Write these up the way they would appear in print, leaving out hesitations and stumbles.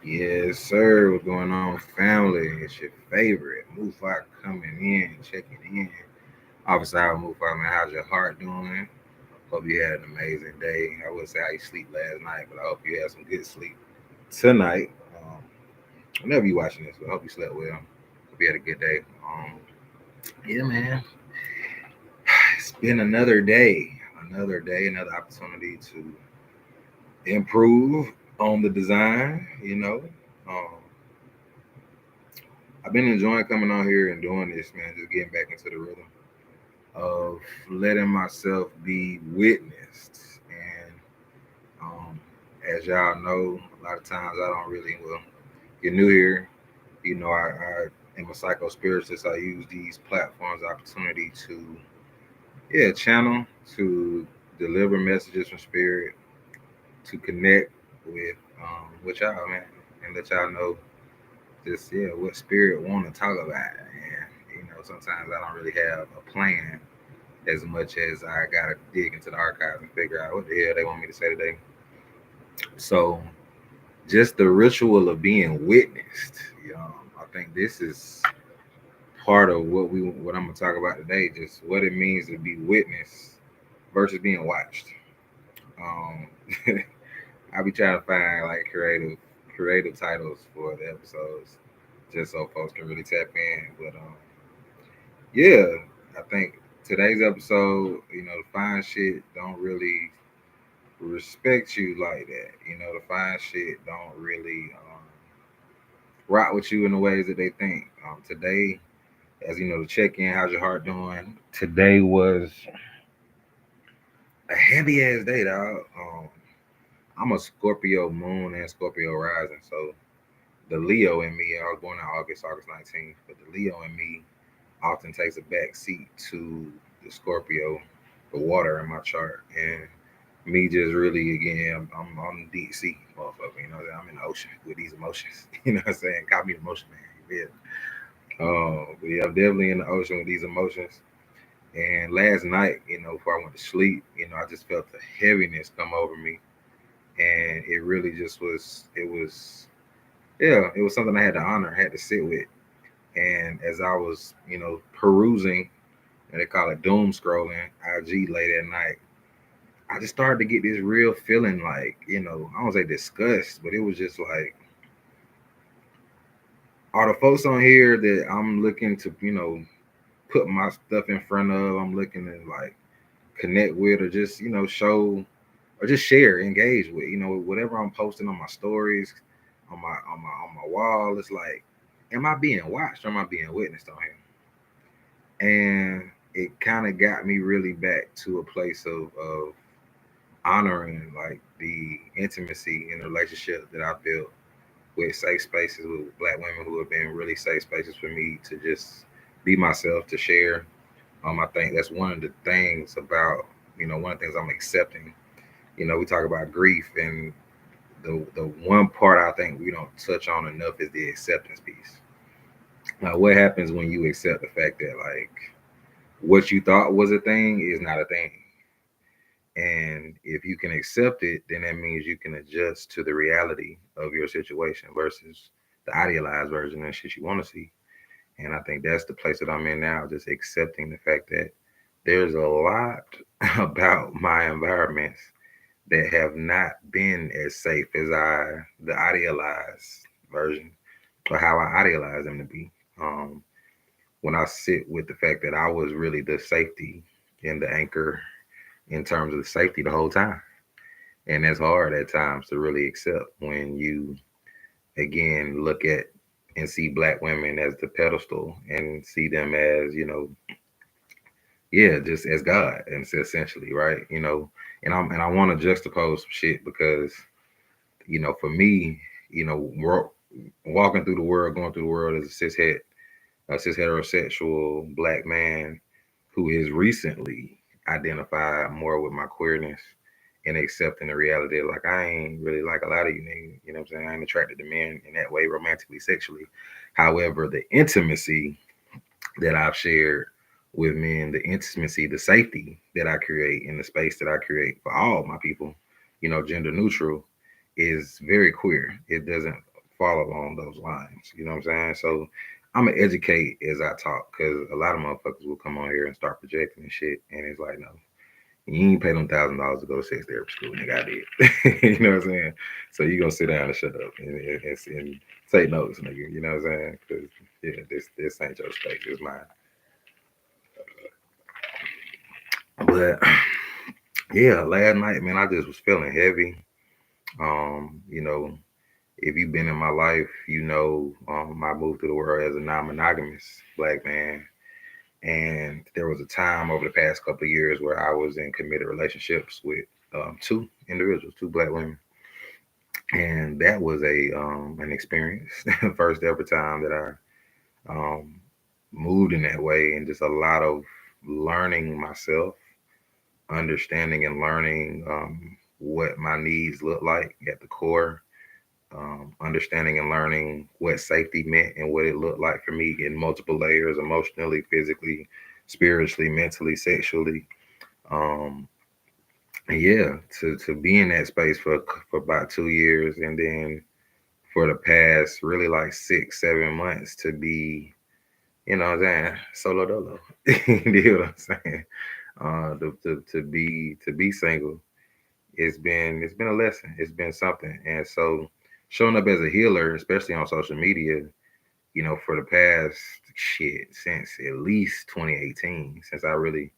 Yes, sir. What's going on, family? It's your favorite Mufa coming in, checking in. Officer how Mufa, man. How's your heart doing? Hope you had an amazing day. I would say how you sleep last night, but I hope you had some good sleep tonight. Whenever you watching this, I hope you slept well. Hope you had a good day. Yeah, man. It's been another opportunity to improve on the design. Um, I've been enjoying coming on here and doing this, man. Just getting back into the rhythm of letting myself be witnessed. And as y'all know, a lot of times I don't really, well, you're new here, I am a psycho spiritualist. I use these platforms opportunity to, yeah, channel, to deliver messages from spirit, to connect with y'all, man, and let y'all know just, yeah, what spirit want to talk about. And, sometimes I don't really have a plan as much as I gotta dig into the archives and figure out what the hell they want me to say today. So just the ritual of being witnessed, I think this is part of what I'm gonna talk about today. Just what it means to be witnessed versus being watched. Um, I be trying to find like creative titles for the episodes, just so folks can really tap in. But yeah, I think today's episode, the fine shit don't really respect you like that. The fine shit don't really rock with you in the ways that they think. Today, as you know, to check in, how's your heart doing? Today was a heavy ass day, dog. I'm a Scorpio moon and Scorpio rising, so the Leo in me, I was born in August 19th, but the Leo in me often takes a back seat to the Scorpio, the water in my chart, and me just really again, I'm on the deep sea, motherfucker. I'm in the ocean with these emotions. You know what I'm saying? Call me the emotion man. You feel? But yeah, I'm definitely in the ocean with these emotions. And last night, before I went to sleep, I just felt the heaviness come over me, and it really just was. It was, yeah, it was something I had to honor, had to sit with. And as I was, perusing, and they call it doom scrolling, IG late at night, I just started to get this real feeling like, I don't say disgust, but it was just like, are the folks on here that I'm looking to, put my stuff in front of, I'm looking to like connect with, or just, show, or just share, engage with, whatever I'm posting on my stories, on my wall. It's like, am I being watched or am I being witnessed on here? And it kind of got me really back to a place of honoring like the intimacy in the relationship that I built with safe spaces with black women who have been really safe spaces for me to just be myself, to share. I think that's one of the things about, one of the things I'm accepting. We talk about grief, and the one part I think we don't touch on enough is the acceptance piece. Now, what happens when you accept the fact that like what you thought was a thing is not a thing? And if you can accept it, then that means you can adjust to the reality of your situation versus the idealized version of shit you want to see. And I think that's the place that I'm in now, just accepting the fact that there's a lot about my environments that have not been as safe as the idealized version, or how I idealize them to be. Um, when I sit with the fact that I was really the safety and the anchor in terms of the safety the whole time. And that's hard at times to really accept when you, again, look at and see black women as the pedestal and see them as, yeah, just as God, and it's essentially, right? And I want to juxtapose some shit because, for me, walking through the world, going through the world as a cis heterosexual black man who has recently identified more with my queerness and accepting the reality of like I ain't really like a lot of you niggas, you know what I'm saying? I ain't attracted to men in that way, romantically, sexually. However, the intimacy that I've shared with men, the intimacy, the safety that I create in the space that I create for all my people, gender neutral, is very queer. It doesn't fall along those lines. You know what I'm saying? So I'm gonna educate as I talk, because a lot of motherfuckers will come on here and start projecting and shit, and it's like, no, you ain't pay them $1,000 to go to sex therapy school, nigga. I did. You know what I'm saying? So you gonna sit down and shut up and take notes, nigga. You know what I'm saying? Because yeah, this ain't your space, it's mine. But yeah, last night, man, I just was feeling heavy. You know, if you've been in my life, you know, I moved through the world as a non-monogamous black man, and there was a time over the past couple of years where I was in committed relationships with two individuals, two black women, and that was a an experience. First ever time that I moved in that way, and just a lot of learning myself, understanding and learning what my needs look like at the core, understanding and learning what safety meant and what it looked like for me in multiple layers, emotionally, physically, spiritually, mentally, sexually. Um, and yeah, to be in that space for about 2 years, and then for the past really like 6, 7 months to be, you know what I'm saying, solo dolo. You know what I'm saying? To be single, it's been a lesson. It's been something. And so showing up as a healer, especially on social media, you know, for the past shit since at least 2018, since I really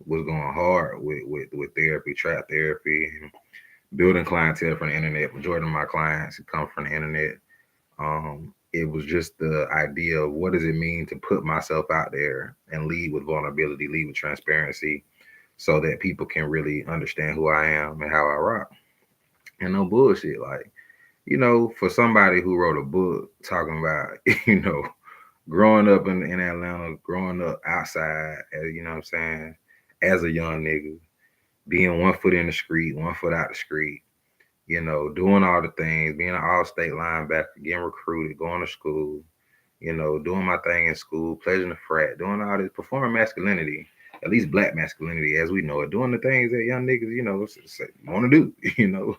was going hard with therapy, trap therapy, and building clientele from the internet. Majority of my clients come from the internet. It was just the idea of what does it mean to put myself out there and lead with vulnerability, lead with transparency, so that people can really understand who I am and how I rock. And no bullshit. Like, you know, for somebody who wrote a book talking about, you know, growing up in Atlanta, growing up outside, you know what I'm saying, as a young nigga, being 1 foot in the street, 1 foot out the street, you know, doing all the things, being an all state linebacker, getting recruited, going to school, you know, doing my thing in school, pledging the frat, doing all this, performing masculinity, at least black masculinity as we know it, doing the things that young niggas, you know, want to do, you know.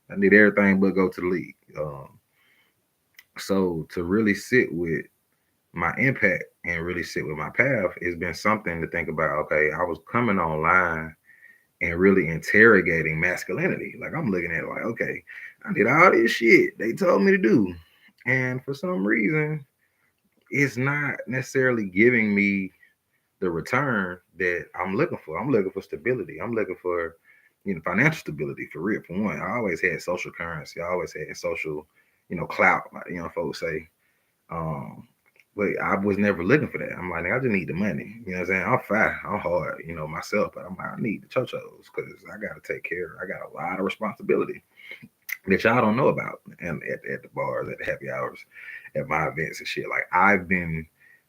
I did everything but go to the league. So to really sit with my impact and really sit with my path, it's been something to think about. Okay, I was coming online and really interrogating masculinity. Like I'm looking at it like, okay, I did all this shit they told me to do. And for some reason, it's not necessarily giving me the return that I'm looking for. I'm looking for stability. I'm looking for, you know, financial stability for real. For one, I always had social currency. I always had social, you know, clout. Like, you know, folks say, um, but I was never looking for that. I'm like, I just need the money. You know what I'm saying? I'm fine. I'm hard, you know, myself, but I'm like, I need the chochos because I got to take care. I got a lot of responsibility that y'all don't know about, and at the bars, at the happy hours, at my events and shit. Like I've been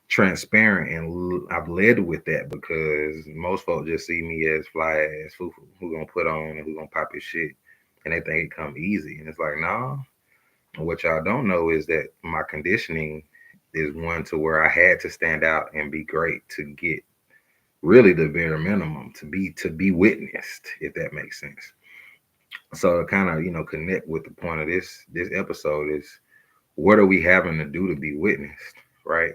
transparent and I've led with that because most folks just see me as fly ass foo who gonna put on and who gonna pop his shit, and they think it come easy, and it's like nah. What y'all don't know is that my conditioning is one to where I had to stand out and be great to get really the bare minimum to be witnessed, if that makes sense. So to kind of, you know, connect with the point of this episode is, what are we having to do to be witnessed, right?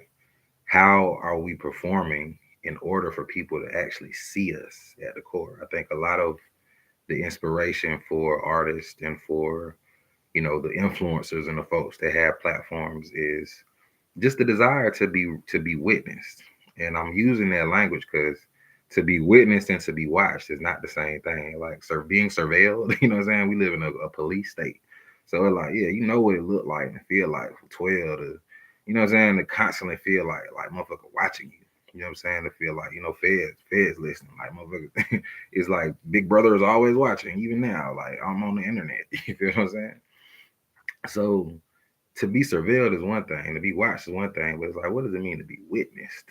How are we performing in order for people to actually see us at the core? I think a lot of the inspiration for artists and for, you know, the influencers and the folks that have platforms is just the desire to be witnessed. And I'm using that language because to be witnessed and to be watched is not the same thing. Like being surveilled, you know what I'm saying? We live in a police state. So it's like, yeah, you know what it looked like and feel like from 12 to, you know what I'm saying, to constantly feel like motherfucker watching you. You know what I'm saying? To feel like, you know, feds listening. Like motherfucker, it's like Big Brother is always watching, even now. Like I'm on the internet. You feel what I'm saying? So to be surveilled is one thing, to be watched is one thing, but it's like, what does it mean to be witnessed?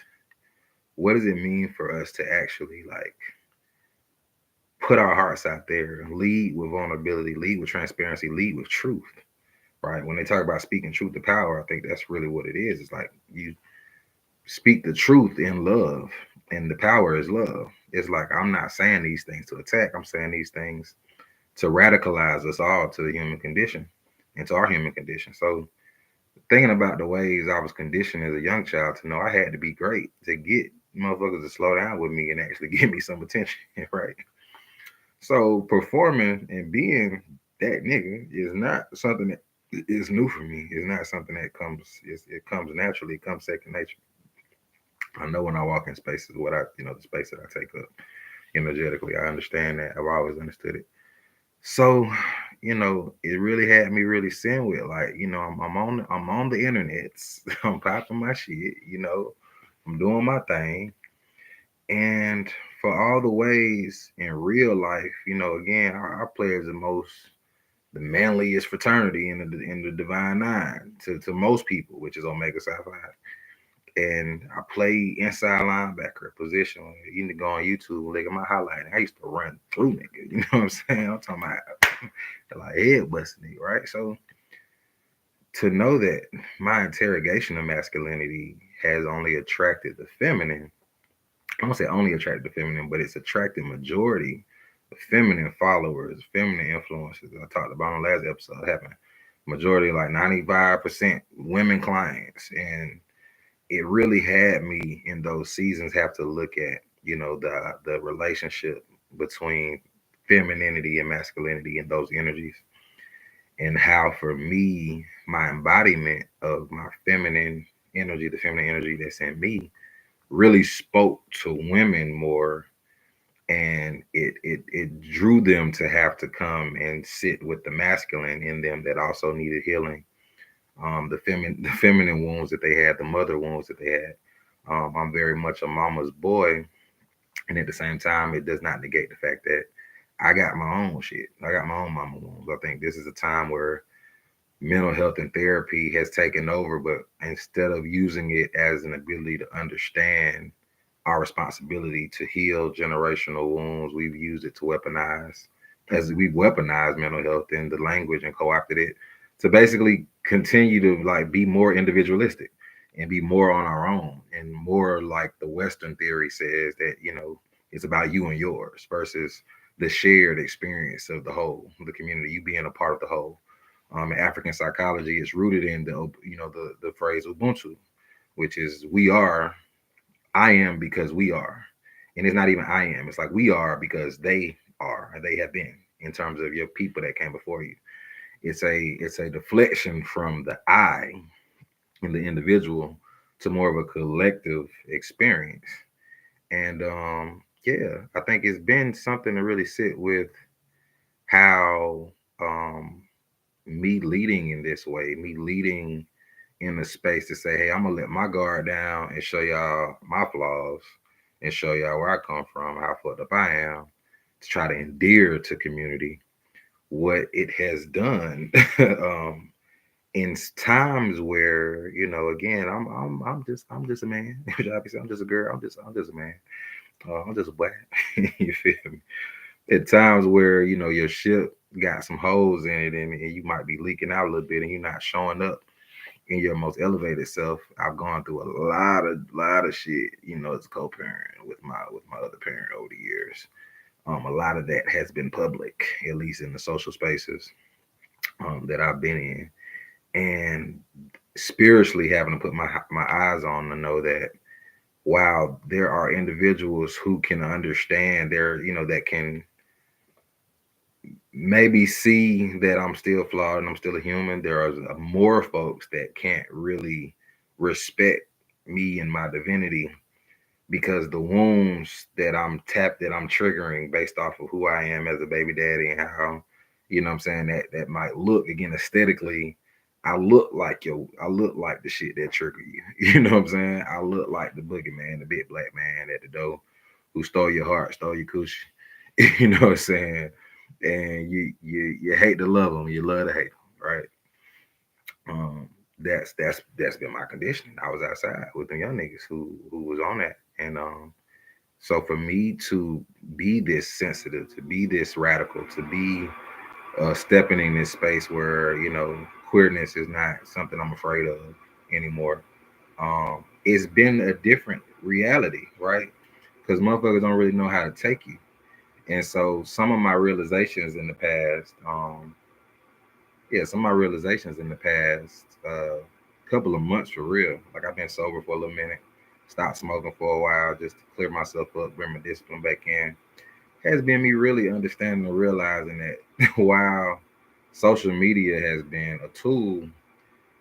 What does it mean for us to actually like put our hearts out there and lead with vulnerability, lead with transparency, lead with truth, right? When they talk about speaking truth to power, I think that's really what it is. It's like you speak the truth in love, and the power is love. It's like I'm not saying these things to attack, I'm saying these things to radicalize us all to the human condition and to our human condition. So thinking about the ways I was conditioned as a young child to know I had to be great to get motherfuckers to slow down with me and actually give me some attention, right? So performing and being that nigga is not something that is new for me. It's not something that it comes naturally, it comes second nature. I know when I walk in spaces what the space that I take up energetically. I understand that. I've always understood it. So, it really had me really sin with like, I'm on the internet. I'm popping my shit, I'm doing my thing. And for all the ways in real life, again, our players the manliest fraternity in the Divine Nine to most people, which is Omega Psi Phi. And I play inside linebacker position. You need to go on YouTube, look at my highlight. I used to run through nigga. You know what I'm saying? I'm talking about like head busting nigga, right? So to know that my interrogation of masculinity has only attracted the feminine, I don't say only attracted the feminine, but it's attracted majority of feminine followers, feminine influencers. I talked about on the last episode having majority like 95% women clients. And it really had me in those seasons have to look at the relationship between femininity and masculinity and those energies, and how for me my embodiment of my feminine energy, the feminine energy that's in me, really spoke to women more, and it drew them to have to come and sit with the masculine in them that also needed healing, the feminine wounds that they had, the mother wounds that they had. I'm very much a mama's boy, and at the same time, it does not negate the fact that I got my own shit. I got my own mama wounds. I think this is a time where mental health and therapy has taken over, but instead of using it as an ability to understand our responsibility to heal generational wounds, we've used it to weaponize, as we've weaponized mental health in the language and co-opted it to basically continue to like be more individualistic and be more on our own, and more like the Western theory says that, it's about you and yours versus the shared experience of the whole, the community, you being a part of the whole. African psychology is rooted in the phrase Ubuntu, which is we are, I am because we are, and it's not even I am. It's like we are because they are, and they have been in terms of your people that came before you. It's a deflection from the I in the individual to more of a collective experience. And yeah, I think it's been something to really sit with how me leading in this way, me leading in the space to say, hey, I'm gonna let my guard down and show y'all my flaws and show y'all where I come from, how fucked up I am, to try to endear to community what it has done. In times where, again, I'm just a man. Obviously, I'm just a girl. I'm just a man. I'm just a boy. You feel me? At times where your ship got some holes in it, and you might be leaking out a little bit, and you're not showing up in your most elevated self. I've gone through a lot of shit, as a co-parent with my other parent over the years. A lot of that has been public, at least in the social spaces that I've been in, and spiritually having to put my eyes on to know that wow, there are individuals who can understand that can maybe see that I'm still flawed and I'm still a human. There are more folks that can't really respect me and my divinity because the wounds that I'm triggering based off of who I am as a baby daddy, and how, what I'm saying, that might look again aesthetically. I look like the shit that trigger you. You know what I'm saying? I look like the boogeyman, the big black man at the door who stole your heart, stole your coochie. You know what I'm saying? And you hate to love them, you love to hate them, right? That's been my conditioning. I was outside with the young niggas who was on that, and so for me to be this sensitive, to be this radical, to be stepping in this space where queerness is not something I'm afraid of anymore. It's been a different reality, right? Because motherfuckers don't really know how to take you. And so some of my realizations in the past, some of my realizations in the past couple of months for real. Like I've been sober for a little minute, stopped smoking for a while just to clear myself up, bring my discipline back in. Has been me really understanding and realizing that while social media has been a tool,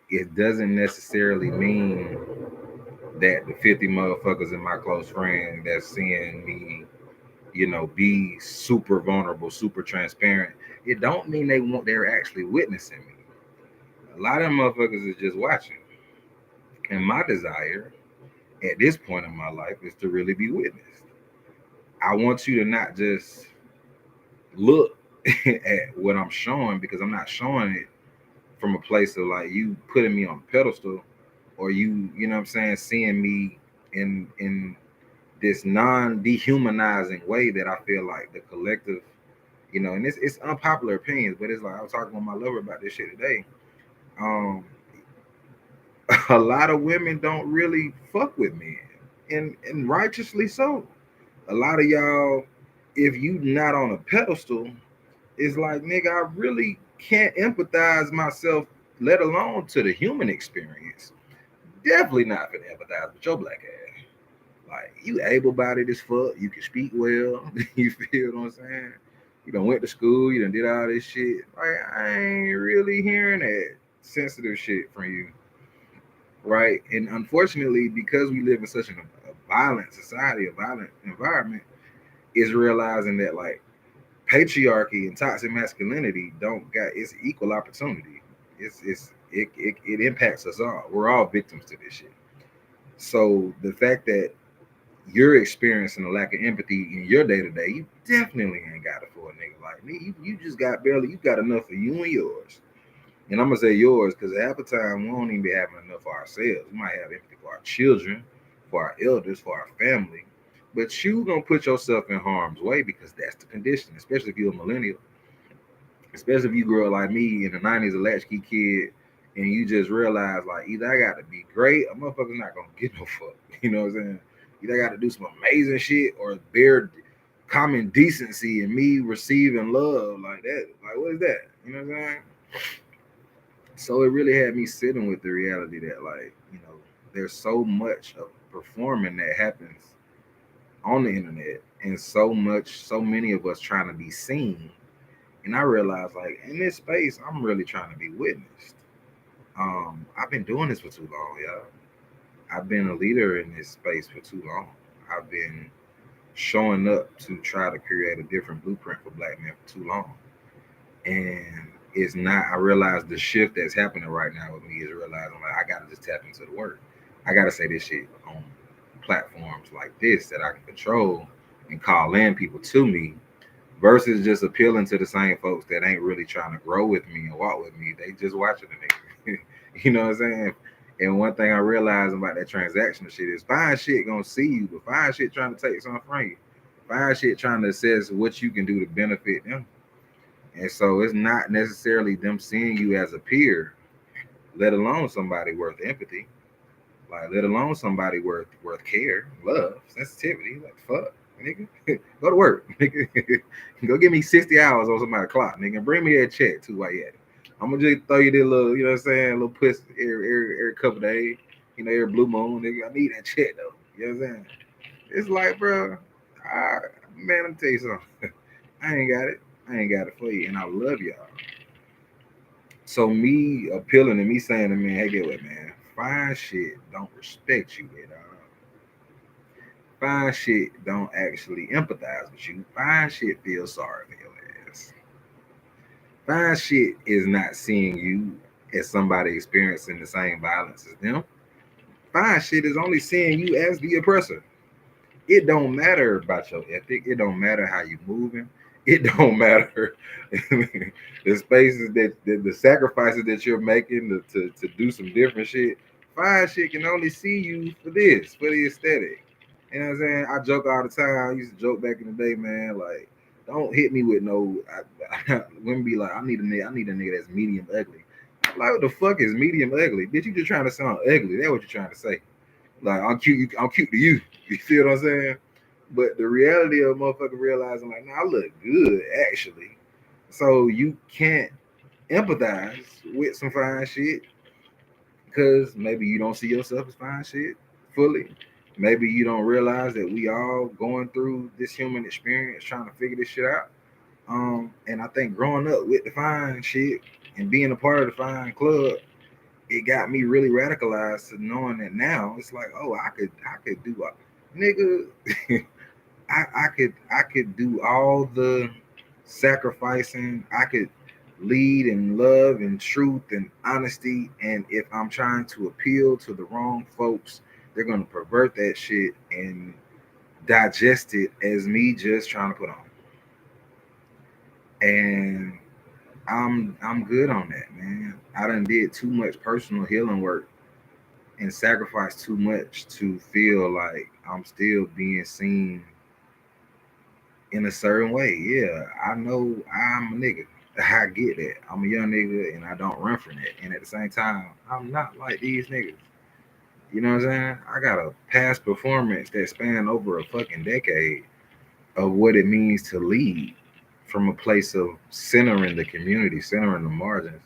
it doesn't necessarily mean that the 50 motherfuckers in my close friend that's seeing me, be super vulnerable, super transparent, it don't mean they're actually witnessing me. A lot of them motherfuckers is just watching. And my desire at this point in my life is to really be witnessed. I want you to not just look at what I'm showing, because I'm not showing it from a place of like you putting me on a pedestal, or you know what I'm saying, seeing me in this non-dehumanizing way that I feel like the collective, and it's unpopular opinions, but it's like I was talking with my lover about this shit today. Um, a lot of women don't really fuck with men, and righteously so. A lot of y'all, if you not on a pedestal, it's like, nigga, I really can't empathize myself, let alone to the human experience. Definitely not gonna empathize with your black ass. Like, you able-bodied as fuck, you can speak well, you feel what I'm saying? You done went to school, you done did all this shit. Like, I ain't really hearing that sensitive shit from you, right? And unfortunately, because we live in such a violent society, a violent environment, is realizing that like patriarchy and toxic masculinity don't got, it's equal opportunity. It impacts us all. We're all victims to this shit. So the fact that you're experiencing a lack of empathy in your day to day, you definitely ain't got it for a nigga like me. You just got barely, you got enough for you and yours. And I'm gonna say yours because half the time we don't even be having enough for ourselves. We might have empathy for our children, for our elders, for our family. But you gonna put yourself in harm's way because that's the condition, especially if you're a millennial, especially if you grow up like me in the 90s, a latchkey kid, and you just realize like either I gotta be great, a motherfucker's not gonna get no fuck. You know what I'm saying? Either I gotta do some amazing shit or bare common decency and me receiving love like that. Like what is that? You know what I'm saying? So it really had me sitting with the reality that like, there's so much of performing that happens on the internet, and so many of us trying to be seen. And I realized like in this space, I'm really trying to be witnessed. I've been doing this for too long, y'all. I've been a leader in this space for too long. I've been showing up to try to create a different blueprint for black men for too long. And it's not, I realize the shift that's happening right now with me is realizing like I gotta just tap into the work. I gotta say this shit on platforms like this that I can control and call in people to me versus just appealing to the same folks that ain't really trying to grow with me and walk with me. They just watching the nigga. You know what I'm saying? And one thing I realized about that transactional shit is fine shit gonna see you, but fine shit trying to take something from you. Fine shit trying to assess what you can do to benefit them. And so it's not necessarily them seeing you as a peer, let alone somebody worth empathy, like let alone somebody worth care, love, sensitivity. Like fuck, nigga, go to work, nigga. Go give me 60 hours on somebody's clock, nigga. Bring me that check too while you at it. I'm gonna just throw you this little, you know what I'm saying, little puss every couple of days, every blue moon, nigga. I need that check though. You know what I'm saying? It's like, bro, I, man, let me tell you something. I ain't got it. I ain't got it for you, and I love y'all. So me appealing and me saying to me, hey, get what, man? Fine shit don't respect you at all. Fine shit don't actually empathize with you. Fine shit feels sorry for your ass. Fine shit is not seeing you as somebody experiencing the same violence as them. Fine shit is only seeing you as the oppressor. It don't matter about your ethic. It don't matter how you moving. It don't matter the spaces the sacrifices that you're making to do some different shit. Fine shit can only see you for this, for the aesthetic. You know what I'm saying? I joke all the time. I used to joke back in the day, man. Like, don't hit me with no. Women be like, I need a nigga that's medium ugly. I'm like, what the fuck is medium ugly? Bitch, you just trying to sound ugly. That's what you're trying to say. Like, I'm cute. I'm cute to you. You feel what I'm saying? But the reality of motherfucker realizing, like, nah, I look good actually. So you can't empathize with some fine shit because maybe you don't see yourself as fine shit fully. Maybe you don't realize that we all going through this human experience trying to figure this shit out. And I think growing up with the fine shit and being a part of the fine club, it got me really radicalized to knowing that now it's like, oh, I could do nigga, I could do all the sacrificing. I could lead in love and truth and honesty. And if I'm trying to appeal to the wrong folks, they're gonna pervert that shit and digest it as me just trying to put on. And I'm good on that, man. I done did too much personal healing work and sacrificed too much to feel like I'm still being seen in a certain way. Yeah, I know I'm a nigga. I get that. I'm a young nigga and I don't run from it. And at the same time, I'm not like these niggas. You know what I'm saying? I got a past performance that spanned over a fucking decade of what it means to lead from a place of centering the community, centering the margins.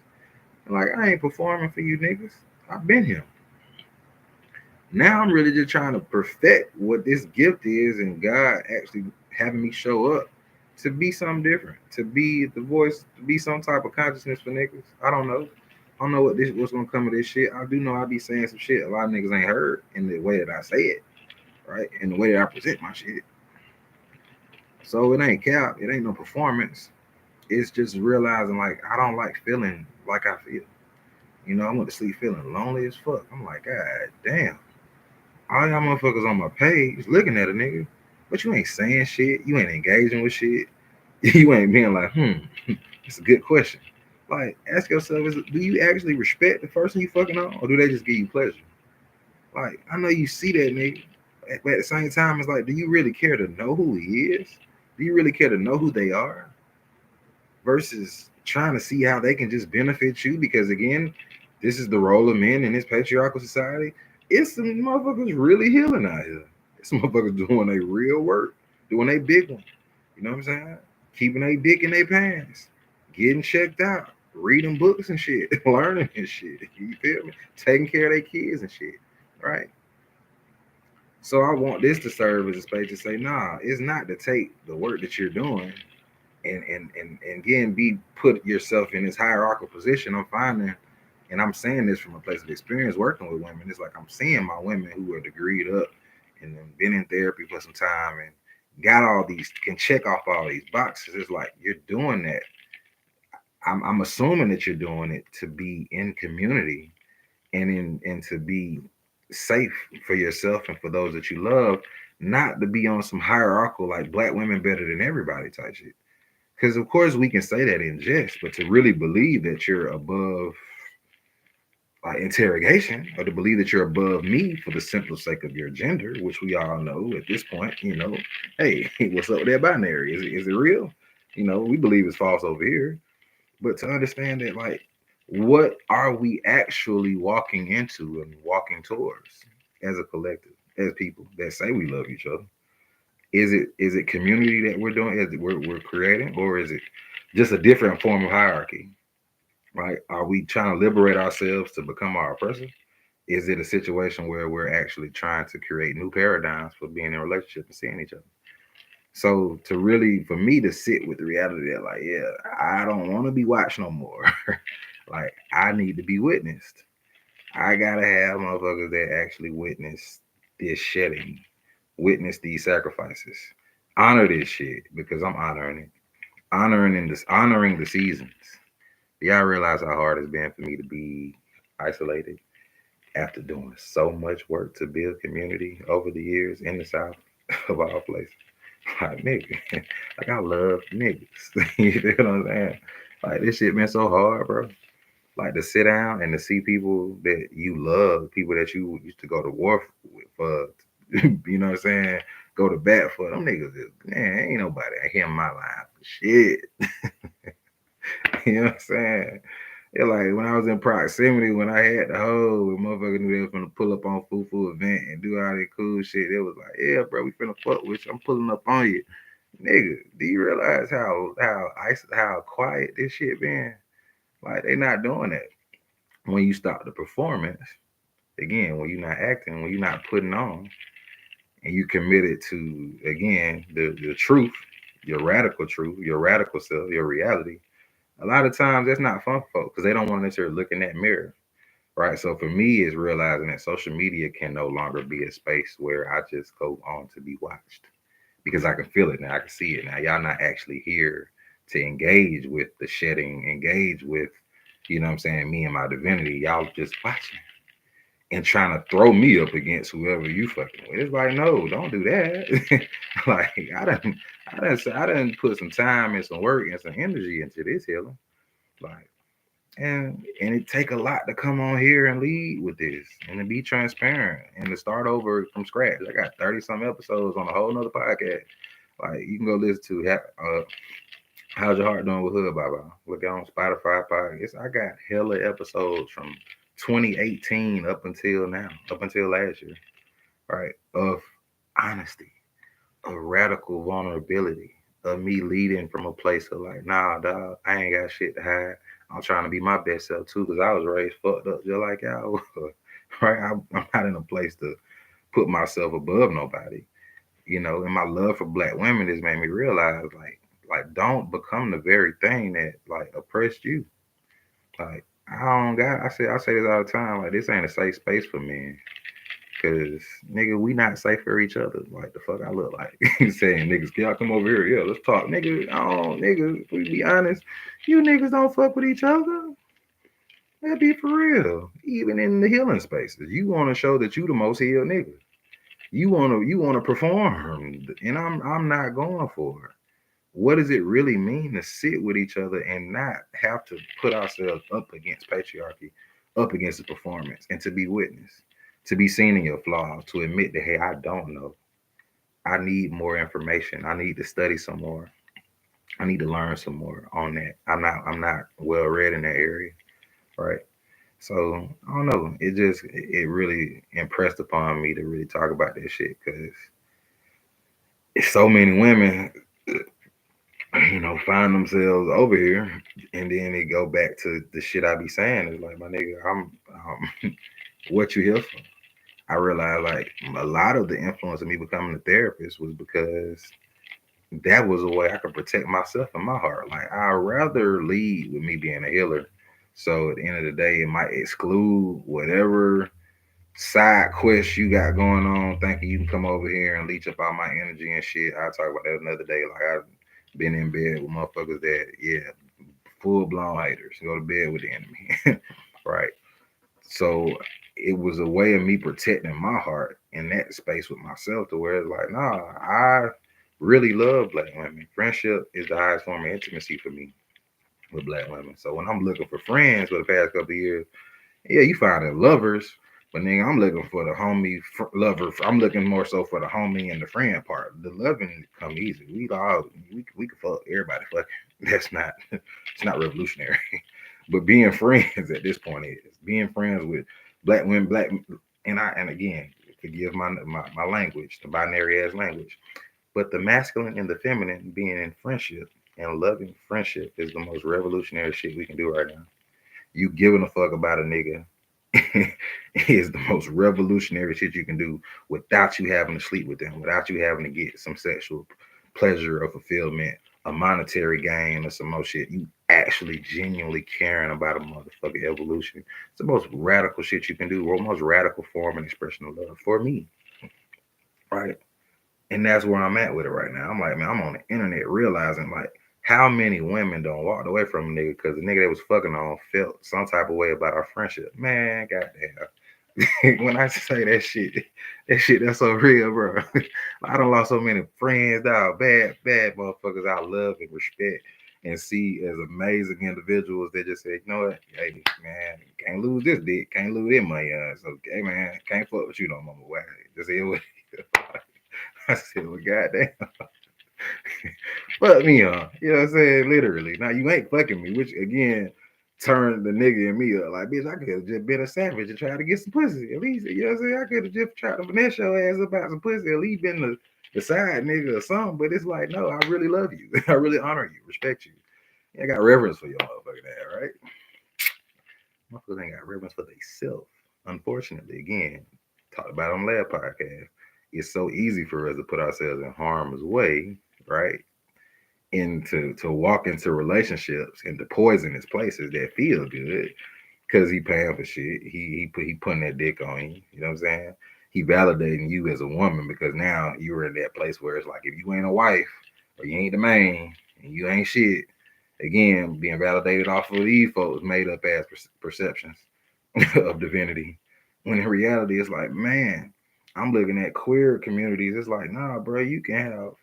And like, I ain't performing for you niggas. I've been here. Now I'm really just trying to perfect what this gift is, and God actually having me show up to be something different, to be the voice, to be some type of consciousness for niggas. I don't know. I don't know what's gonna come of this shit. I do know I be saying some shit a lot of niggas ain't heard in the way that I say it, right? In the way that I present my shit. So it ain't cap, it ain't no performance. It's just realizing like I don't like feeling like I feel. You know, I went to sleep feeling lonely as fuck. I'm like, God damn. All y'all motherfuckers on my page looking at a nigga, but you ain't saying shit. You ain't engaging with shit. You ain't being like, it's a good question. Like, ask yourself, do you actually respect the person you fucking on, or do they just give you pleasure? Like, I know you see that nigga, but at the same time, it's like, do you really care to know who he is? Do you really care to know who they are? Versus trying to see how they can just benefit you, because again, this is the role of men in this patriarchal society. It's some motherfuckers really healing out here. Some motherfuckers doing a real work, doing a big one. You know what I'm saying? Keeping a dick in their pants, getting checked out, reading books and shit, learning and shit. You feel me? Taking care of their kids and shit. Right? So I want this to serve as a space to say, nah, it's not to take the work that you're doing and again be put yourself in this hierarchical position. I'm finding, and I'm saying this from a place of experience working with women. It's like I'm seeing my women who are degreed up and then been in therapy for some time and got all these, can check off all these boxes. It's like you're doing that. I'm assuming that you're doing it to be in community and to be safe for yourself and for those that you love, not to be on some hierarchical like black women better than everybody type shit. Because of course we can say that in jest, but to really believe that you're above like interrogation, or to believe that you're above me for the simple sake of your gender, which we all know at this point, you know, hey, what's up with that binary? Is it real? You know, we believe it's false over here. But to understand that, like, what are we actually walking into and walking towards as a collective, as people that say we love each other? Is it community that we're doing? Is it we're creating, or is it just a different form of hierarchy? Right? Are we trying to liberate ourselves to become our oppressor? Is it a situation where we're actually trying to create new paradigms for being in a relationship and seeing each other? So to really, for me to sit with the reality that, like, yeah, I don't want to be watched no more. Like, I need to be witnessed. I gotta have motherfuckers that actually witness this shedding, witness these sacrifices, honor this shit because I'm honoring it, honoring the seasons. Do y'all realize how hard it's been for me to be isolated after doing so much work to build community over the years in the South of all places? Like, nigga, like I love niggas. You know what I'm saying? Like, this shit been so hard, bro. Like, to sit down and to see people that you love, people that you used to go to war with for, you know what I'm saying? Go to bat for them niggas. Man, ain't nobody out here in my life for shit. You know what I'm saying? Yeah, like when I was in proximity, when I had the whole motherfucker knew they was gonna pull up on Fufu event and do all that cool shit. It was like, yeah, bro, we finna fuck with you. I'm pulling up on you, nigga. Do you realize how quiet this shit been? Like, they not doing that when you stop the performance. again, when you're not acting, when you're not putting on, and you committed to, again, the truth, your radical truth, your radical self, your reality, a lot of times that's not fun for folks because they don't want to necessarily look in that mirror. Right. So for me, it's realizing that social media can no longer be a space where I just go on to be watched because I can feel it now. I can see it now. Y'all not actually here to engage with the shedding, engage with, what I'm saying, me and my divinity. Y'all just watching and trying to throw me up against whoever you fucking with. It's like, no, don't do that. Like I done put some time and some work and some energy into this healing. Like, and it take a lot to come on here and lead with this and to be transparent and to start over from scratch. I got 30 some episodes on a whole nother podcast. Like you can go listen to How's Your Heart Doing with Hood Baba. Look on Spotify podcast. I got hella episodes from 2018 up until now, up until last year, right? Of honesty, of radical vulnerability, of me leading from a place of like, nah, dog, I ain't got shit to hide. I'm trying to be my best self too, because I was raised fucked up just like y'all was. Right? I'm not in a place to put myself above nobody, and my love for black women has made me realize like don't become the very thing that like oppressed you. Like I say this all the time, like this ain't a safe space for men. Cause nigga, we not safe for each other. Like the fuck I look like. Saying niggas, can y'all come over here? Yeah, let's talk. Nigga, nigga, if we be honest, you niggas don't fuck with each other. That be for real. Even in the healing spaces. You wanna show that you the most healed nigga. You wanna perform. And I'm not going for it. What does it really mean to sit with each other and not have to put ourselves up against patriarchy, up against the performance, and to be witnessed, to be seen in your flaws, to admit that, hey, I don't know. I need more information. I need to study some more. I need to learn some more on that. I'm not well read in that area, right? So I don't know. It really impressed upon me to really talk about this shit because it's so many women find themselves over here, and then they go back to the shit I be saying. It's like, my nigga, what you here for? I realized like a lot of the influence of me becoming a therapist was because that was a way I could protect myself and my heart. Like I'd rather lead with me being a healer. So at the end of the day, it might exclude whatever side quest you got going on, thinking you can come over here and leech up all my energy and shit. I'll talk about that another day. Like I've been in bed with motherfuckers that, yeah, full blown haters. Go to bed with the enemy. Right. So it was a way of me protecting my heart in that space with myself to where it's like, nah, I really love black women. Friendship is the highest form of intimacy for me with black women. So when I'm looking for friends for the past couple of years, yeah, you finding lovers, but nigga, I'm looking for the homie lover. I'm looking more so for the homie and the friend part. The loving come easy. We can fuck everybody. Fuck. That's not it's not revolutionary. But being friends at this point is being friends with black women, and again, forgive my language, the binary ass language. But the masculine and the feminine being in friendship and loving friendship is the most revolutionary shit we can do right now. You giving a fuck about a nigga is the most revolutionary shit you can do without you having to sleep with them, without you having to get some sexual pleasure or fulfillment, a monetary gain, or some more shit. You actually genuinely caring about a motherfucking evolution. It's the most radical shit you can do, or most radical form and expression of love for me, right? And that's where I'm at with it right now. I'm like, man, I'm on the internet realizing like how many women don't walk away from a nigga because the nigga that was fucking on felt some type of way about our friendship. Man, goddamn. When I say that shit, that's so real, bro. I done lost so many friends, dog. Bad motherfuckers I love and respect and see as amazing individuals that just say, you know what, hey, man, can't lose this dick, can't lose this money. So, hey, man, can't fuck with you no more. Why? Just say what. I said, well, goddamn. Fuck me up. You know what I'm saying? Literally. Now you ain't fucking me, which again turned the nigga in me up. Like, bitch, I could have just been a savage and tried to get some pussy. At least, you know what I'm saying? I could have just tried to finesse your ass about some pussy, at least been the side nigga or something. But it's like, no, I really love you. I really honor you, respect you. I got reverence for your motherfucking ass, right? Motherfuckers ain't got reverence for themselves. Unfortunately, again, talked about on last podcast, it's so easy for us to put ourselves in harm's way, right? To walk into relationships into poisonous places that feel good because he paying for shit. He putting that dick on you. You know what I'm saying? He validating you as a woman because now you're in that place where it's like if you ain't a wife or you ain't the man and you ain't shit, again being validated off of these folks made up as perceptions of divinity. When in reality, it's like, man, I'm looking at queer communities. It's like, nah, bro, you can have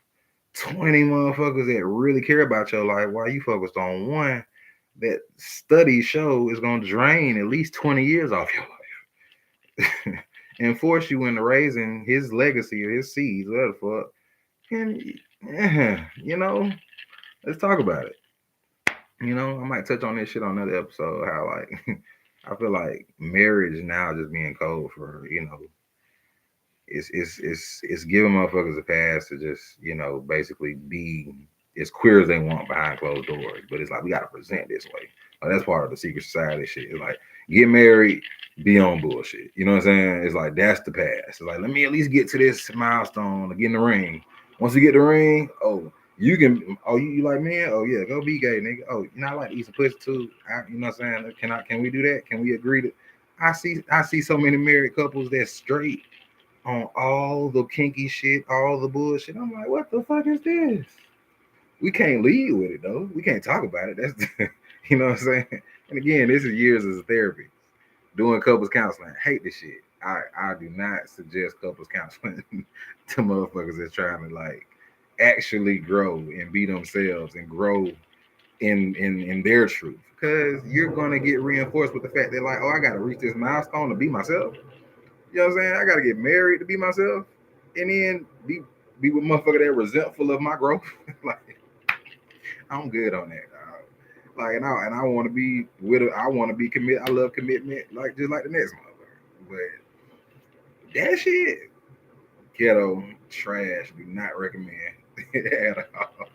20 motherfuckers that really care about your life. Why you focused on one that studies show is going to drain at least 20 years off your life and force you into raising his legacy or his seeds, whatever the fuck. And, you know, let's talk about it. You know, I might touch on this shit on another episode. How, like, I feel like marriage now just being cold for, it's giving motherfuckers a pass to just basically be as queer as they want behind closed doors. But it's like we gotta present this way. Like, that's part of the secret society shit. It's like get married, be on bullshit. You know what I'm saying? It's like that's the pass. It's like let me at least get to this milestone to get in the ring. Once you get the ring, oh. You can, you like men? Oh yeah, go be gay, nigga. Oh, you know I like to eat some pussy too. You know what I'm saying? Can we do that? Can we agree to? I see so many married couples that's straight on all the kinky shit, all the bullshit. I'm like, what the fuck is this? We can't lead with it though. We can't talk about it. That's you know what I'm saying. And again, this is years as a therapy, doing couples counseling. I hate this shit. I do not suggest couples counseling to motherfuckers that's trying to like actually grow and be themselves and grow in their truth. Because you're gonna get reinforced with the fact that like, oh, I gotta reach this milestone to be myself. You know what I'm saying? I gotta get married to be myself, and then be with motherfucker that resentful of my growth. Like I'm good on that. Dog. Like and I want to be with. I want to be committed. I love commitment. Like just like the next motherfucker. But that shit, ghetto trash. Do not recommend at all.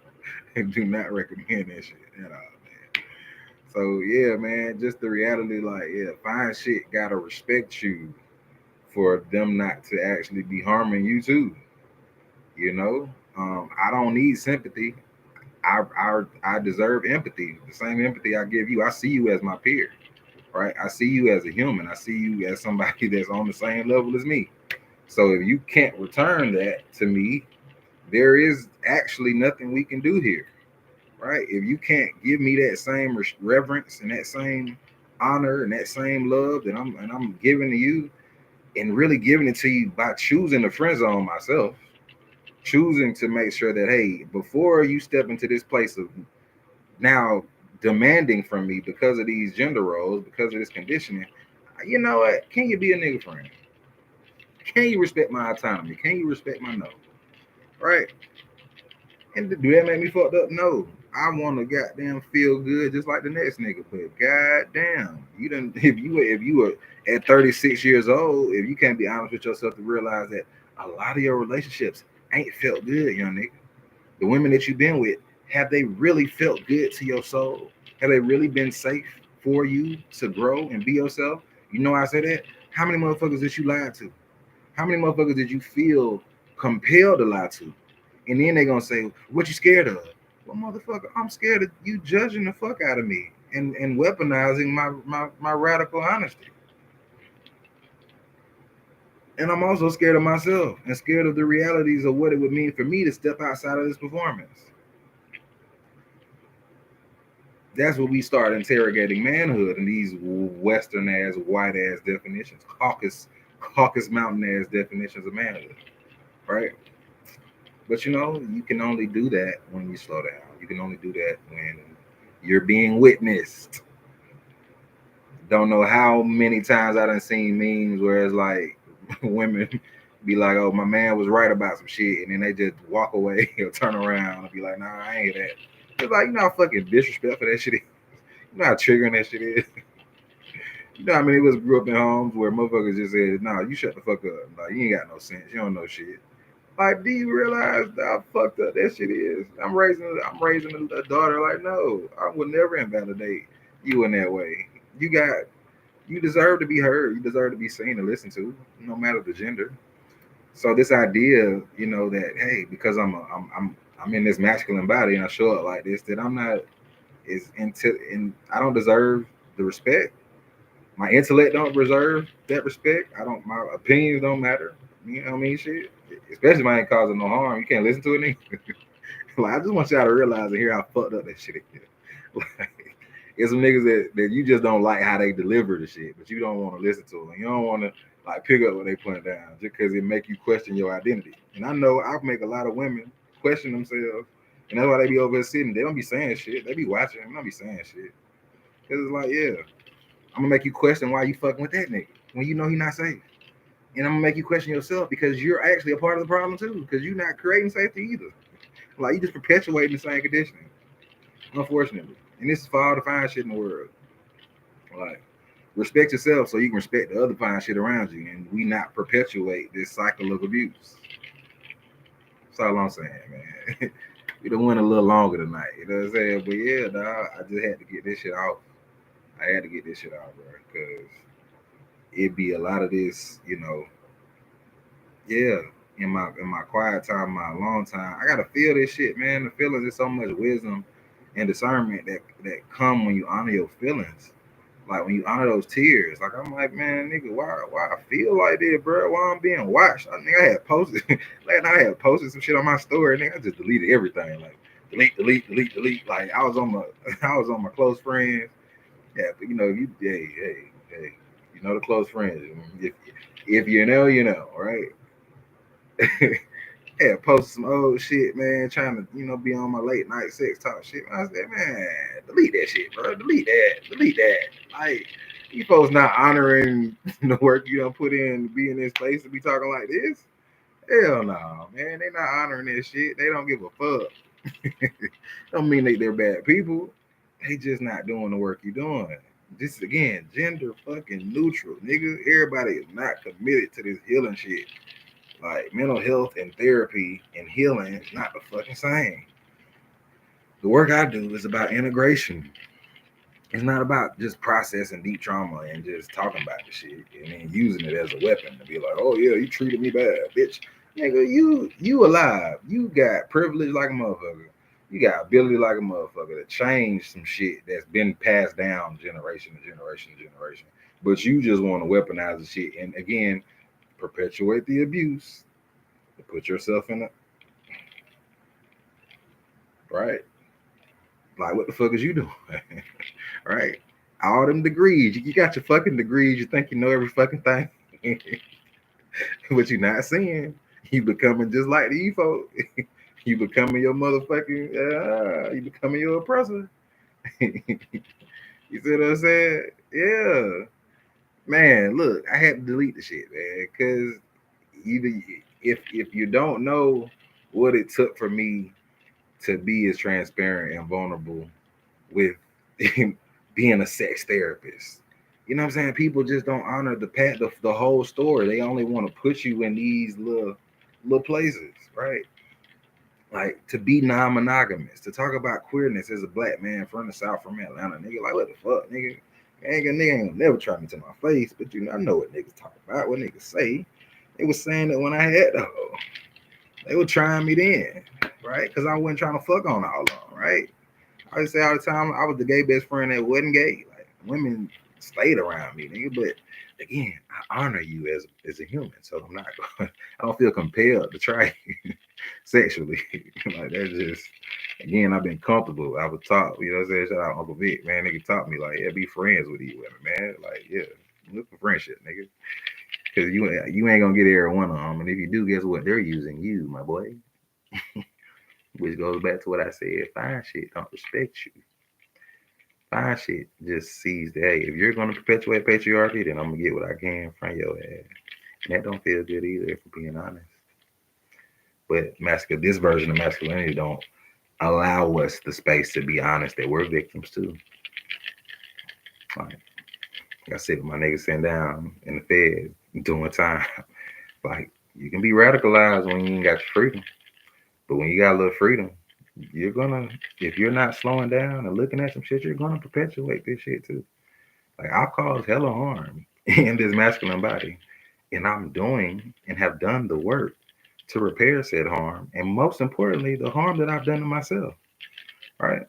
Do not recommend that shit at all, man. So yeah, man. Just the reality, like yeah, fine shit gotta respect you for them not to actually be harming you too. You know, I don't need sympathy. I deserve empathy. The same empathy I give you. I see you as my peer, right? I see you as a human. I see you as somebody that's on the same level as me. So if you can't return that to me, there is actually nothing we can do here, right? If you can't give me that same reverence and that same honor and that same love that I'm giving to you, and really giving it to you by choosing the friend zone myself, choosing to make sure that hey, before you step into this place of now demanding from me because of these gender roles, because of this conditioning, you know what? Can you be a nigga friend? Can you respect my autonomy? Can you respect my no? Right? And do that make me fucked up? No. I want to goddamn feel good just like the next nigga. But goddamn, you didn't. If you were at 36 years old, if you can't be honest with yourself to realize that a lot of your relationships ain't felt good, young nigga. The women that you've been with, have they really felt good to your soul? Have they really been safe for you to grow and be yourself? You know why I say that? How many motherfuckers did you lie to? How many motherfuckers did you feel compelled to lie to? And then they gonna say, "What you scared of?" Well, motherfucker, I'm scared of you judging the fuck out of me and weaponizing my radical honesty. And I'm also scared of myself and scared of the realities of what it would mean for me to step outside of this performance. That's when we start interrogating manhood and these Western ass, white ass definitions, caucus mountain ass definitions of manhood, right? But you can only do that when you slow down. You can only do that when you're being witnessed. Don't know how many times I done seen memes where it's like women be like, "Oh, my man was right about some shit," and then they just walk away or turn around and be like, "Nah, I ain't that." It's like you know how fucking disrespectful that shit is. You know how triggering that shit is. You know how many of us grew up in homes where motherfuckers just said, "Nah, you shut the fuck up. Like you ain't got no sense. You don't know shit." Like, do you realize how fucked up that shit is? I'm raising a daughter. Like, no, I would never invalidate you in that way. You got You deserve to be heard. You deserve to be seen and listened to, no matter the gender. So this idea, that hey, because I'm in this masculine body and I show up like this, that I'm not is into and I don't deserve the respect. My intellect don't deserve that respect. I don't. My opinions don't matter. You know what I mean? Shit. Especially if I ain't causing no harm. You can't listen to it. Like I just want y'all to realize and hear how fucked up that shit is. Like, it's some niggas that you just don't like how they deliver the shit, but you don't want to listen to them. You don't want to like pick up what they put down just because it make you question your identity. And I know I make a lot of women question themselves, and that's why they be over there sitting. They don't be saying shit. They be watching. They don't be saying shit. Cause it's like, yeah, I'm gonna make you question why you fucking with that nigga when you know he not safe. And I'm gonna make you question yourself because you're actually a part of the problem too. Because you're not creating safety either. Like you just perpetuating the same conditioning, unfortunately. And this is for all the fine shit in the world. Like respect yourself so you can respect the other fine shit around you, and we not perpetuate this cycle of abuse. That's all I'm saying, man. We done went a little longer tonight. You know what I'm saying? But yeah, dog, I just had to get this shit off. I had to get this shit out, bro, because it be a lot of this, yeah, in my quiet time, my long time. I gotta feel this shit, man. The feelings is so much wisdom and discernment that come when you honor your feelings. Like when you honor those tears. Like I'm like, man, nigga, why I feel like this, bro? Why I'm being watched? I think I had posted like I had posted some shit on my story, and I just deleted everything. Like delete, delete, delete, delete. Like I was on my I was on my close friends. Yeah, but hey, the close friends. If you know, right? Yeah, post some old shit, man, trying to, be on my late night sex talk shit. I said, man, delete that shit, bro. Delete that. Delete that. Like, you folks not honoring the work you don't put in to be in this place to be talking like this. Hell no, man. They not honoring this shit. They don't give a fuck. Don't mean they're bad people. They just not doing the work you're doing. This is again gender fucking neutral, nigga. Everybody is not committed to this healing shit. Like mental health and therapy and healing is not the fucking same. The work I do is about integration. It's not about just processing deep trauma and just talking about the shit and then using it as a weapon to be like, oh yeah, you treated me bad, bitch. Nigga, you alive. You got privilege like a motherfucker. You got ability like a motherfucker to change some shit that's been passed down generation to generation to generation. But you just want to weaponize the shit and again perpetuate the abuse to put yourself in a right. Like what the fuck is you doing? Right? All them degrees. You got your fucking degrees. You think you know every fucking thing. What you not seeing. You becoming just like these folks. You becoming your motherfucking you becoming your oppressor. You see what I'm saying? Yeah. Man, look, I had to delete the shit, man. Cause either if you don't know what it took for me to be as transparent and vulnerable with being a sex therapist. You know what I'm saying? People just don't honor the whole story. They only want to put you in these little places, right? Like to be non-monogamous, to talk about queerness as a black man from the South, from Atlanta, nigga. Like what the fuck, nigga? Nigga ain't gonna never try me to my face, but I know what niggas talk about, what niggas say. They was saying that when I had the hoe, they were trying me then, right? Because I wasn't trying to fuck on all long, right? I would say all the time I was the gay best friend that wasn't gay. Like women stayed around me, nigga. But again, I honor you as a human, so I'm not. I don't feel compelled to try you sexually. Like that's just. Again, I've been comfortable. I was taught, you know what I'm saying? Shout out Uncle Vic, man. Nigga taught me like, yeah, be friends with these women, man. Like, yeah, look for friendship, nigga. Cause you ain't gonna get every one of them, and if you do, guess what? They're using you, my boy. Which goes back to what I said. Fine shit don't respect you. Fine shit just sees that, hey, if you're going to perpetuate patriarchy, then I'm going to get what I can from your ass. And that don't feel good either, if we're being honest. But this version of masculinity don't allow us the space to be honest that we're victims too. Like I said, my niggas sitting down in the Fed doing time. Like you can be radicalized when you ain't got your freedom. But when you got a little freedom, you're gonna, if you're not slowing down and looking at some shit, you're gonna perpetuate this shit too. Like I've caused hella harm in this masculine body, and I'm doing and have done the work to repair said harm, and most importantly, the harm that I've done to myself. Right?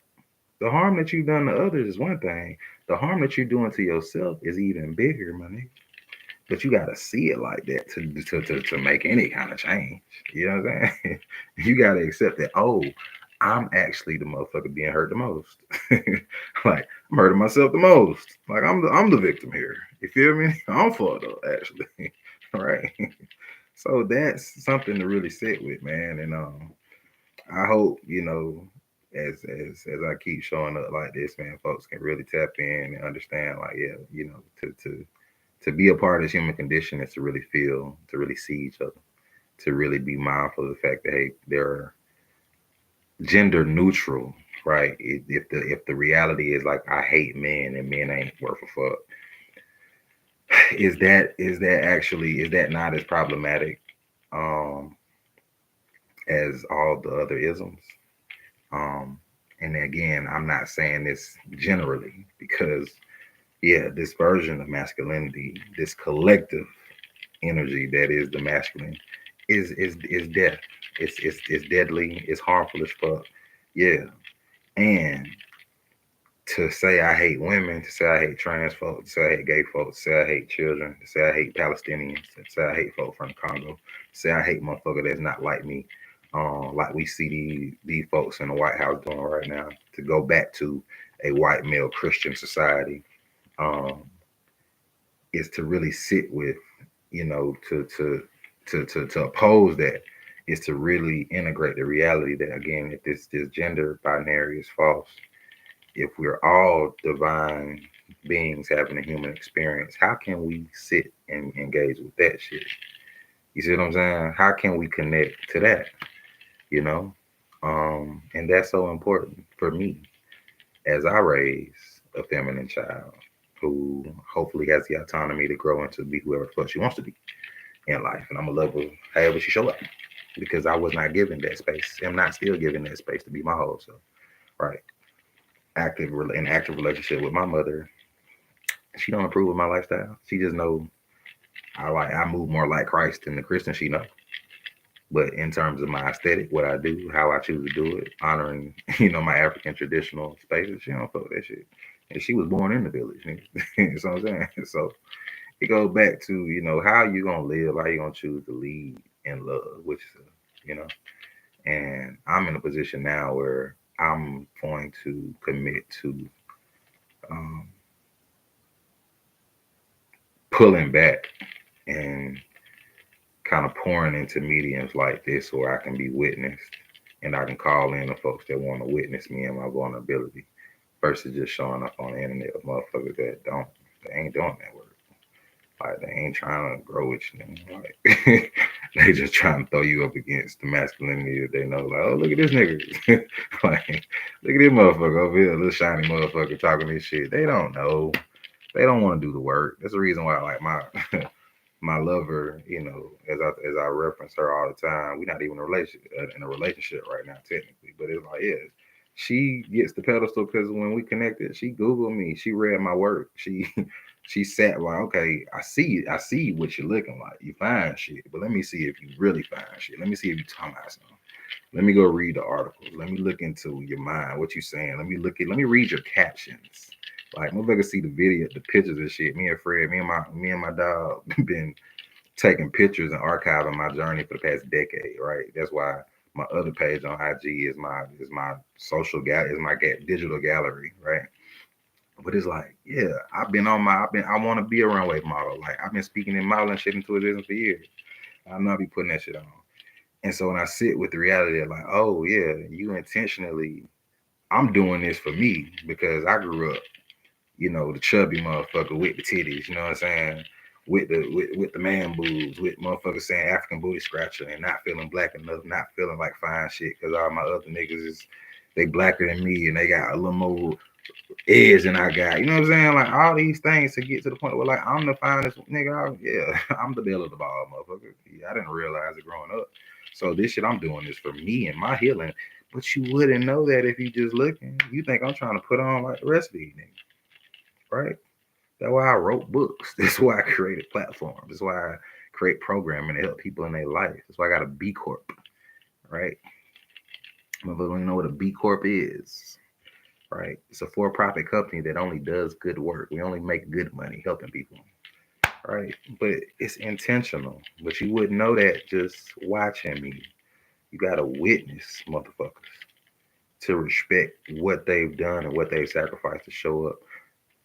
The harm that you've done to others is one thing. The harm that you're doing to yourself is even bigger, money. But you gotta see it like that to make any kind of change. You know what I'm saying? You gotta accept that. Oh, I'm actually the motherfucker being hurt the most. Like I'm hurting myself the most. Like I'm the victim here. You feel me? I'm fucked up actually. Right. So that's something to really sit with, man. And I hope as I keep showing up like this, man, folks can really tap in and understand, like, yeah, to be a part of this human condition is to really feel, to really see each other, to really be mindful of the fact that hey, they're gender neutral, right? If the reality is like I hate men and men ain't worth a fuck, is that not as problematic um as all the other isms? Um, and again, I'm not saying this generally because, yeah, this version of masculinity, this collective energy that is the masculine, is death. It's deadly. It's harmful as fuck. Yeah, and to say I hate women, to say I hate trans folks, to say I hate gay folks, to say I hate children, to say I hate Palestinians, to say I hate folks from the Congo, to say I hate motherfucker that's not like me, like we see these folks in the White House doing right now, to go back to a white male Christian society, um, is to really sit with, to oppose that, is to really integrate the reality that again, if this gender binary is false, if we're all divine beings having a human experience, how can we sit and engage with that shit? You see what I'm saying? How can we connect to that? You know? And that's so important for me as I raise a feminine child who hopefully has the autonomy to grow into be whoever the fuck she wants to be in life. And I'm gonna love her however she show up. Because I was not given that space. I'm not still given that space to be my whole self. Right. Active relationship with my mother. She don't approve of my lifestyle. She just know I move more like Christ than the Christian she know. But in terms of my aesthetic, what I do, how I choose to do it, honoring, my African traditional spaces, she don't fuck with that shit. And she was born in the village. You know what I'm saying? So it goes back to, how you gonna live, how you gonna choose to lead in love, which you know, and I'm in a position now where I'm going to commit to um, pulling back and kind of pouring into mediums like this where I can be witnessed and I can call in the folks that want to witness me and my vulnerability versus just showing up on the internet with motherfuckers they ain't doing that work. Like they ain't trying to grow with you. Like they just trying to throw you up against the masculinity that they know. Like, oh, look at this nigga. Like, look at this motherfucker over here, little shiny motherfucker talking this shit. They don't know. They don't want to do the work. That's the reason why, like my lover, as I reference her all the time. We're not even in a relationship right now, technically, but it's like, yeah, she gets the pedestal because when we connected, she Googled me, she read my work, she she sat like, okay, I see what you're looking like. You find shit, but let me see if you really find shit. Let me see if you talking about something. Let me go read the articles. Let me look into your mind, what you saying. Let me read your captions. Like motherfuckers see the video, the pictures and shit. Me and Fred, me and my dog been taking pictures and archiving my journey for the past decade, right? That's why my other page on IG is my digital gallery, right? But it's like, yeah, I want to be a runway model. Like I've been speaking in modeling shit into existence for years. I'm not be putting that shit on. And so when I sit with the reality of like, oh yeah, you intentionally, I'm doing this for me because I grew up, the chubby motherfucker with the titties, you know what I'm saying? With the man boobs, with motherfuckers saying African booty scratcher and not feeling black enough, not feeling like fine shit because all my other niggas they blacker than me and they got a little more edge than I got. You know what I'm saying? Like all these things to get to the point where like I'm the finest nigga. Yeah, I'm the belle of the ball, motherfucker. Yeah, I didn't realize it growing up. So this shit I'm doing is for me and my healing. But you wouldn't know that if you just looking. You think I'm trying to put on like the rest of these niggas, right? That's why I wrote books. That's why I created platforms. That's why I create programming to help people in their life. That's why I got a B Corp, right? Motherfucker don't even know what a B Corp is, right? It's a for-profit company that only does good work. We only make good money helping people, right? But it's intentional. But you wouldn't know that just watching me. You gotta witness motherfuckers to respect what they've done and what they've sacrificed to show up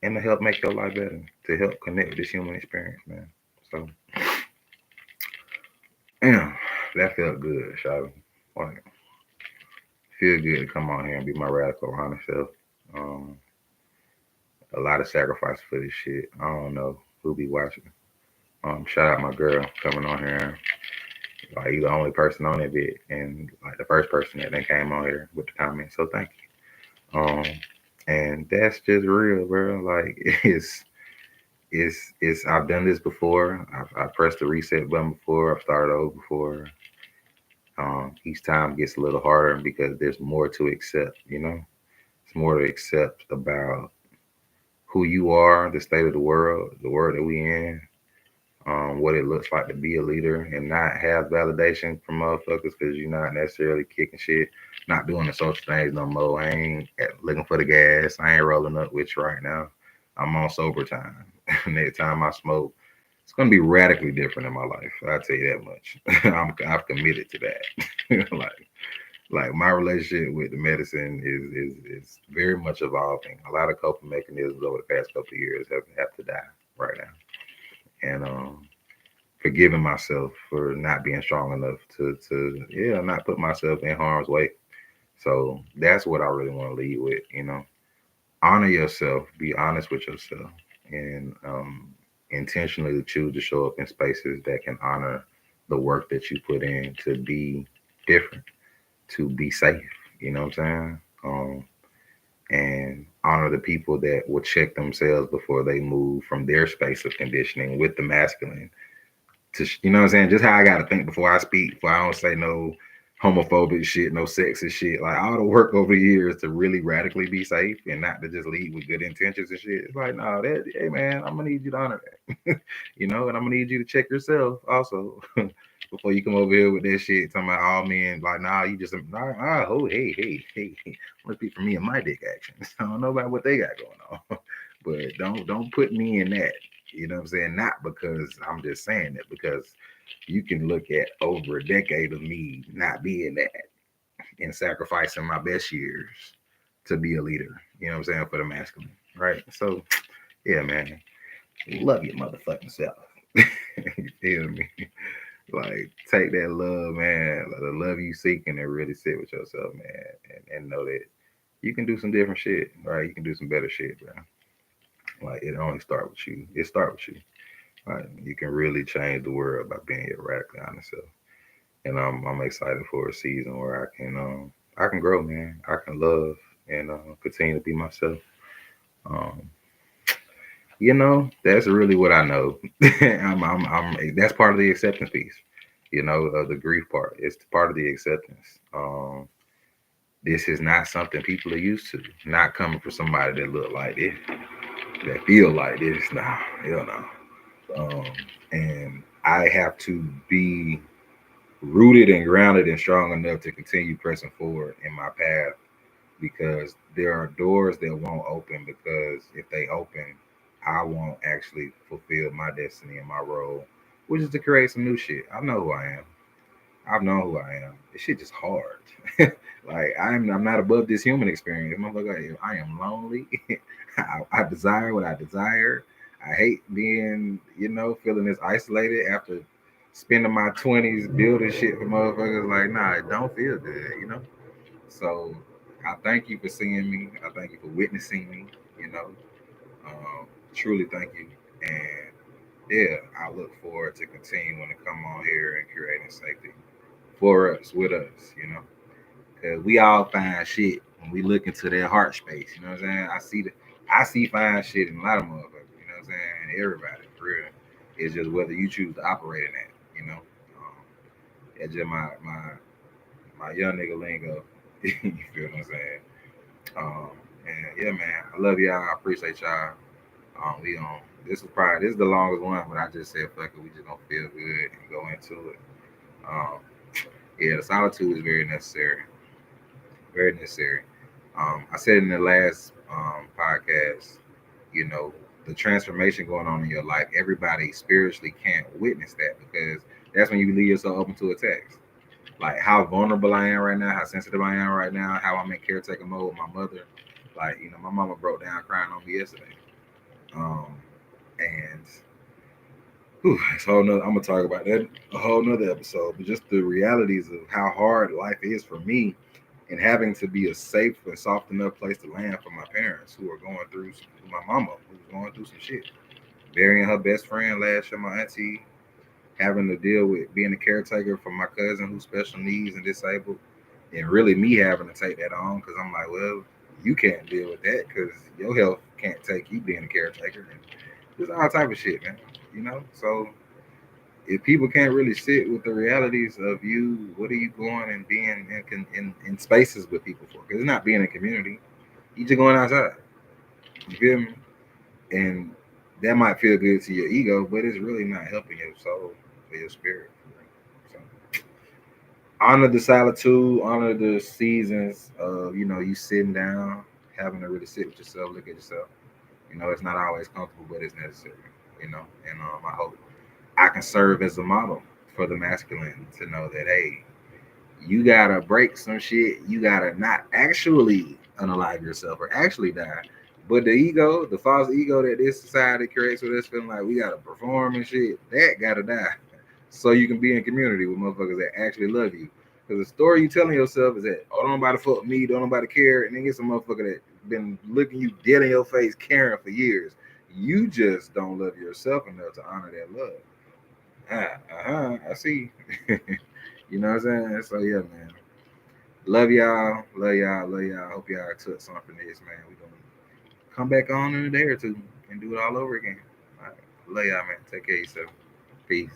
and to help make your life better, to help connect with this human experience, man. So, yeah, that felt good, Shawty. Like, feel good to come on here and be my radical honest self. Um, a lot of sacrifice for this shit. I don't know who be watching. Shout out my girl coming on here. Like, you the only person on that bit, and like the first person that then came on here with the comment. So thank you. And that's just real, bro. Like, it's. I've done this before. I've pressed the reset button before. I've started over before. Each time gets a little harder because there's more to accept. You know, it's more to accept about who you are, the state of the world that we in, what it looks like to be a leader, and not have validation from motherfuckers because you're not necessarily kicking shit, not doing the social things no more. I ain't looking for the gas. I ain't rolling up with you right now. I'm on sober time. Next time I smoke, it's gonna be radically different in my life. I'll tell you that much. I've committed to that. like my relationship with the medicine is very much evolving. A lot of coping mechanisms over the past couple of years have to die right now, and forgiving myself for not being strong enough to not put myself in harm's way. So that's what I really want to lead with. Honor yourself, be honest with yourself, and intentionally choose to show up in spaces that can honor the work that you put in to be different, to be safe. You know what I'm saying? And honor the people that will check themselves before they move from their space of conditioning with the masculine to, you know what I'm saying? Just how I got to think before I speak, before I don't say no homophobic shit, no sexist shit. Like all the work over the years to really radically be safe and not to just lead with good intentions and shit. It's like, no, that, hey man, I'm gonna need you to honor that, and I'm gonna need you to check yourself also before you come over here with that shit talking about all men. Like, nah, you just oh, hey, I'm gonna speak for me and my dick actions. I don't know about what they got going on, but don't put me in that. You know what I'm saying? Not because I'm just saying it, because you can look at over a decade of me not being that and sacrificing my best years to be a leader. You know what I'm saying? For the masculine, right? So yeah, man, love your motherfucking self. You feel me? Like take that love, man, the love you seeking, and really sit with yourself, man, and know that you can do some different shit, right? You can do some better shit, bro. Like it only start with you. It start with you. Right? You can really change the world by being your radically honest self. And I'm excited for a season where I can grow, man. I can love and continue to be myself. Um, that's really what I know. That's part of the acceptance piece. The grief part. It's part of the acceptance. This is not something people are used to. Not coming from somebody that look like this, that feel like this. Nah, hell no. And I have to be rooted and grounded and strong enough to continue pressing forward in my path because there are doors that won't open because if they open, I won't actually fulfill my destiny and my role, which is to create some new shit. I know who I am. I've known who I am. This shit just hard. Like I'm not above this human experience. Motherfucker, I am lonely. I desire what I desire. I hate being, feeling this isolated after spending my 20s building shit for motherfuckers. Like, nah, it don't feel good. So I thank you for seeing me. I thank you for witnessing me, you know. Truly thank you. And yeah, I look forward to continuing to come on here and creating safety for us, with us. Because we all find shit when we look into their heart space, you know what I'm saying? I see fine shit in a lot of motherfuckers, you know what I'm saying? And everybody, for real. It's just whether you choose to operate in that. That's just my young nigga lingo. You feel what I'm saying? Um, and yeah, man, I love y'all. I appreciate y'all. We this is the longest one, but I just said fuck it, we just gonna feel good and go into it. Um, yeah, the solitude is very necessary, very necessary. I said in the last podcast, you know, the transformation going on in your life, everybody spiritually can't witness that because that's when you leave yourself open to attacks. Like how vulnerable I am right now, how sensitive I am right now, how I'm in caretaker mode with my mother. Like, you know, my mama broke down crying on me yesterday. Um, and it's a whole nother, I'm gonna talk about that a whole nother episode, but just the realities of how hard life is for me and having to be a safe and soft enough place to land for my parents who are going through my mama who's going through some shit. Burying her best friend last year, my auntie, having to deal with being a caretaker for my cousin who's special needs and disabled, and really me having to take that on because I'm like, well, you can't deal with that because your health can't take you being a caretaker and just all type of shit, man. You know, so if people can't really sit with the realities of you, what are you going and being in spaces with people for? Because it's not being in a community. You just going outside. You feel me? And that might feel good to your ego, but it's really not helping your soul or your spirit. So honor the solitude, honor the seasons of, you know, you sitting down, having to really sit with yourself, look at yourself. You know, it's not always comfortable, but it's necessary. You know, and I hope I can serve as a model for the masculine to know that, hey, you gotta break some shit. You gotta not actually unalive yourself or actually die. But the ego, the false ego that this society creates with us feeling like we gotta perform and shit, that gotta die. So you can be in community with motherfuckers that actually love you. Because the story you telling yourself is that, oh, don't nobody fuck me, don't nobody care, and then get some motherfucker that been looking you dead in your face, caring for years. You just don't love yourself enough to honor that love. I see. You know what I'm saying? So yeah, man. Love y'all. Love y'all. Love y'all. Hope y'all took something from this, man. We gonna come back on in a day or two and do it all over again. All right. Love y'all, man. Take care of yourself. Peace.